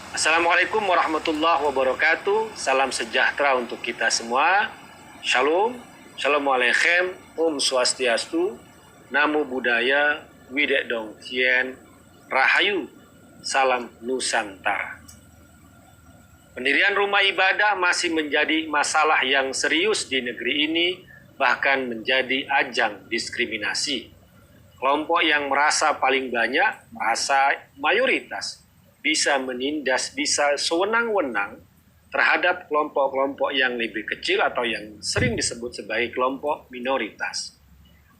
Assalamualaikum warahmatullahi wabarakatuh. Salam sejahtera untuk kita semua. Shalom, Assalamualaikum, Om Swastiastu, Namo Buddhaya, Widek Dong Tien, Rahayu, Salam Nusantara. Pendirian rumah ibadah masih menjadi masalah yang serius di negeri ini, bahkan menjadi ajang diskriminasi. Kelompok yang merasa paling banyak, merasa mayoritas, bisa menindas, bisa sewenang-wenang terhadap kelompok-kelompok yang lebih kecil atau yang sering disebut sebagai kelompok minoritas.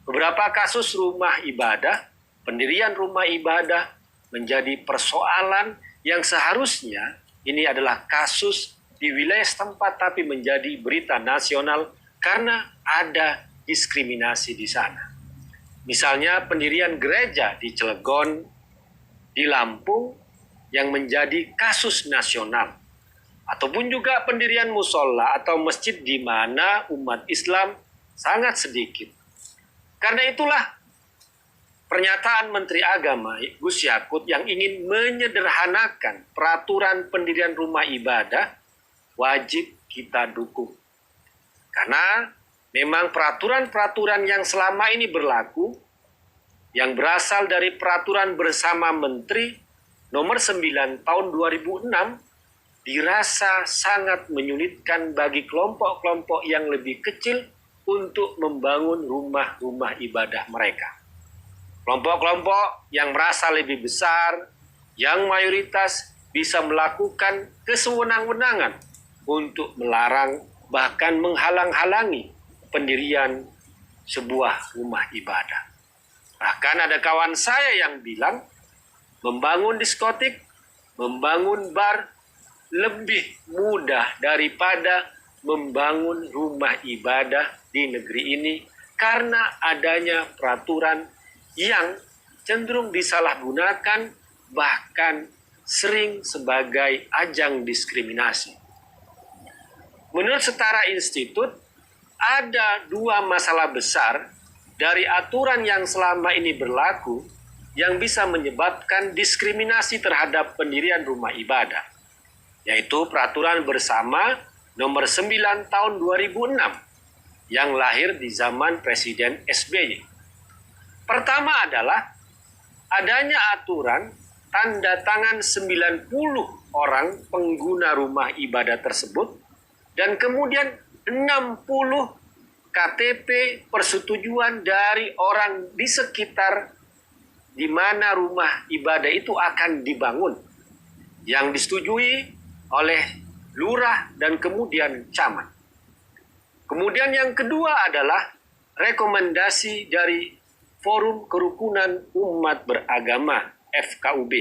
Beberapa kasus rumah ibadah, pendirian rumah ibadah menjadi persoalan yang seharusnya ini adalah kasus di wilayah setempat tapi menjadi berita nasional karena ada diskriminasi di sana. Misalnya pendirian gereja di Cilegon, di Lampung, yang menjadi kasus nasional. Ataupun juga pendirian musola atau masjid di mana umat Islam sangat sedikit. Karena itulah pernyataan Menteri Agama Gus Yakut yang ingin menyederhanakan peraturan pendirian rumah ibadah wajib kita dukung. Karena memang peraturan-peraturan yang selama ini berlaku, yang berasal dari peraturan bersama Menteri nomor 9 tahun 2006, dirasa sangat menyulitkan bagi kelompok-kelompok yang lebih kecil untuk membangun rumah-rumah ibadah mereka. Kelompok-kelompok yang merasa lebih besar, yang mayoritas bisa melakukan kesewenang-wenangan untuk melarang bahkan menghalang-halangi pendirian sebuah rumah ibadah. Bahkan ada kawan saya yang bilang membangun diskotik, membangun bar lebih mudah daripada membangun rumah ibadah di negeri ini karena adanya peraturan yang cenderung disalahgunakan bahkan sering sebagai ajang diskriminasi. Menurut Setara Institut, ada dua masalah besar dari aturan yang selama ini berlaku yang bisa menyebabkan diskriminasi terhadap pendirian rumah ibadah, yaitu peraturan bersama nomor 9 tahun 2006 yang lahir di zaman Presiden SBY. Pertama adalah adanya aturan tanda tangan 90 orang pengguna rumah ibadah tersebut dan kemudian 60 KTP persetujuan dari orang di sekitar di mana rumah ibadah itu akan dibangun yang disetujui oleh lurah dan kemudian camat. Kemudian yang kedua adalah rekomendasi dari Forum Kerukunan Umat Beragama FKUB.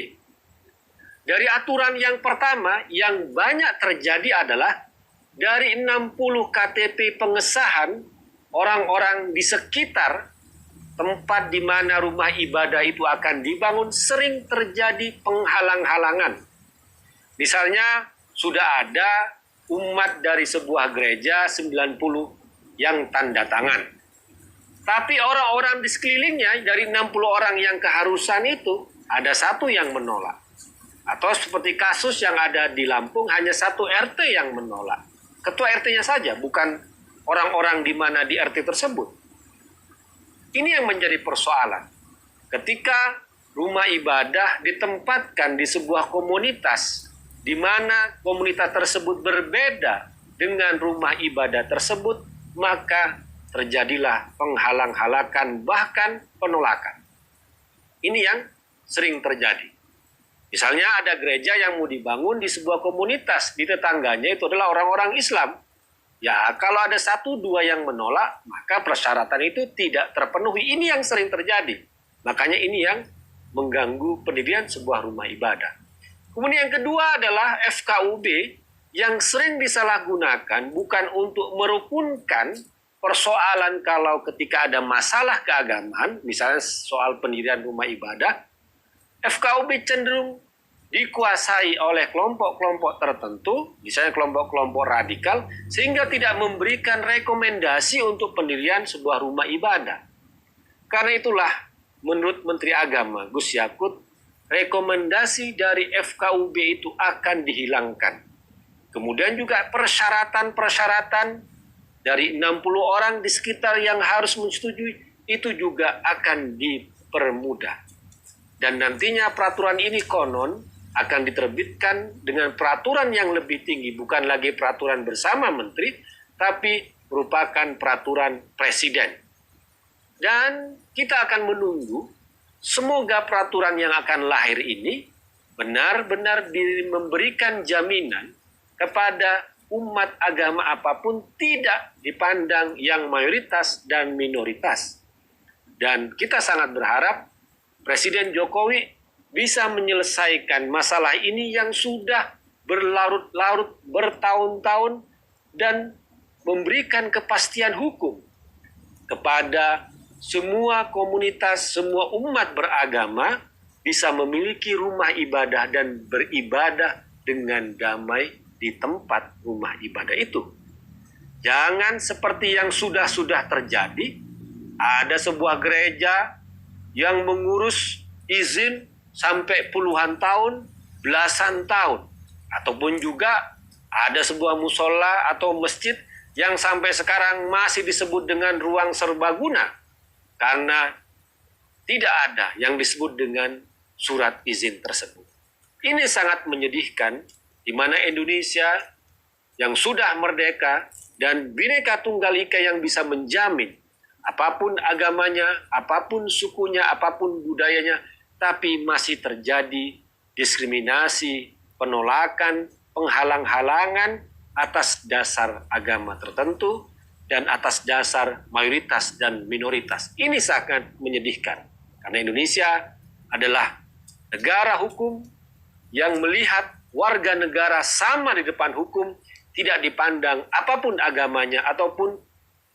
Dari aturan yang pertama yang banyak terjadi adalah dari 60 KTP pengesahan orang-orang di sekitar tempat di mana rumah ibadah itu akan dibangun sering terjadi penghalang-halangan. Misalnya sudah ada umat dari sebuah gereja 90 yang tanda tangan. Tapi orang-orang di sekelilingnya dari 60 orang yang keharusan itu ada satu yang menolak. Atau seperti kasus yang ada di Lampung hanya satu RT yang menolak. Ketua RT-nya saja, bukan orang-orang di mana di RT tersebut. Ini yang menjadi persoalan. Ketika rumah ibadah ditempatkan di sebuah komunitas, di mana komunitas tersebut berbeda dengan rumah ibadah tersebut, maka terjadilah penghalang-halakan, bahkan penolakan. Ini yang sering terjadi. Misalnya ada gereja yang mau dibangun di sebuah komunitas, di tetangganya itu adalah orang-orang Islam. Ya, kalau ada satu dua yang menolak, maka persyaratan itu tidak terpenuhi. Ini yang sering terjadi. Makanya ini yang mengganggu pendirian sebuah rumah ibadah. Kemudian yang kedua adalah FKUB yang sering disalahgunakan bukan untuk merukunkan persoalan kalau ketika ada masalah keagamaan, misalnya soal pendirian rumah ibadah, FKUB cenderung dikuasai oleh kelompok-kelompok tertentu, misalnya kelompok-kelompok radikal, sehingga tidak memberikan rekomendasi untuk pendirian sebuah rumah ibadah. Karena itulah, menurut Menteri Agama Gus Yakut, rekomendasi dari FKUB itu akan dihilangkan. Kemudian juga persyaratan-persyaratan dari 60 orang di sekitar yang harus menyetujui itu juga akan dipermudah. Dan nantinya peraturan ini konon akan diterbitkan dengan peraturan yang lebih tinggi, bukan lagi peraturan bersama menteri, tapi merupakan peraturan presiden. Dan kita akan menunggu semoga peraturan yang akan lahir ini benar-benar memberikan jaminan kepada umat agama apapun tidak dipandang yang mayoritas dan minoritas. Dan kita sangat berharap Presiden Jokowi bisa menyelesaikan masalah ini yang sudah berlarut-larut bertahun-tahun dan memberikan kepastian hukum kepada semua komunitas, semua umat beragama bisa memiliki rumah ibadah dan beribadah dengan damai di tempat rumah ibadah itu. Jangan seperti yang sudah terjadi, ada sebuah gereja yang mengurus izin sampai puluhan tahun, belasan tahun. Ataupun juga ada sebuah musola atau masjid yang sampai sekarang masih disebut dengan ruang serbaguna. Karena tidak ada yang disebut dengan surat izin tersebut. Ini sangat menyedihkan, di mana Indonesia yang sudah merdeka dan Bhinneka Tunggal Ika yang bisa menjamin apapun agamanya, apapun sukunya, apapun budayanya, tapi masih terjadi diskriminasi, penolakan, penghalang-halangan atas dasar agama tertentu dan atas dasar mayoritas dan minoritas. Ini sangat menyedihkan. Karena Indonesia adalah negara hukum yang melihat warga negara sama di depan hukum, tidak dipandang apapun agamanya ataupun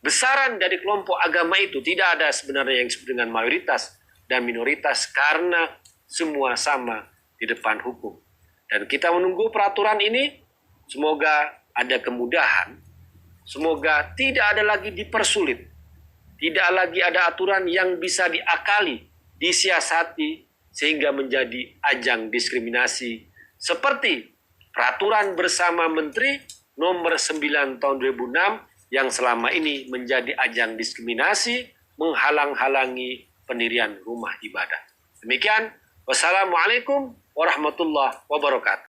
besaran dari kelompok agama itu. Tidak ada sebenarnya yang disebut dengan mayoritas dan minoritas karena semua sama di depan hukum. Dan kita menunggu peraturan ini, semoga ada kemudahan, semoga tidak ada lagi dipersulit, tidak lagi ada aturan yang bisa diakali, disiasati, sehingga menjadi ajang diskriminasi. Seperti peraturan bersama Menteri nomor 9 tahun 2006 yang selama ini menjadi ajang diskriminasi, menghalang-halangi pendirian rumah ibadah. Demikian, wassalamualaikum warahmatullahi wabarakatuh.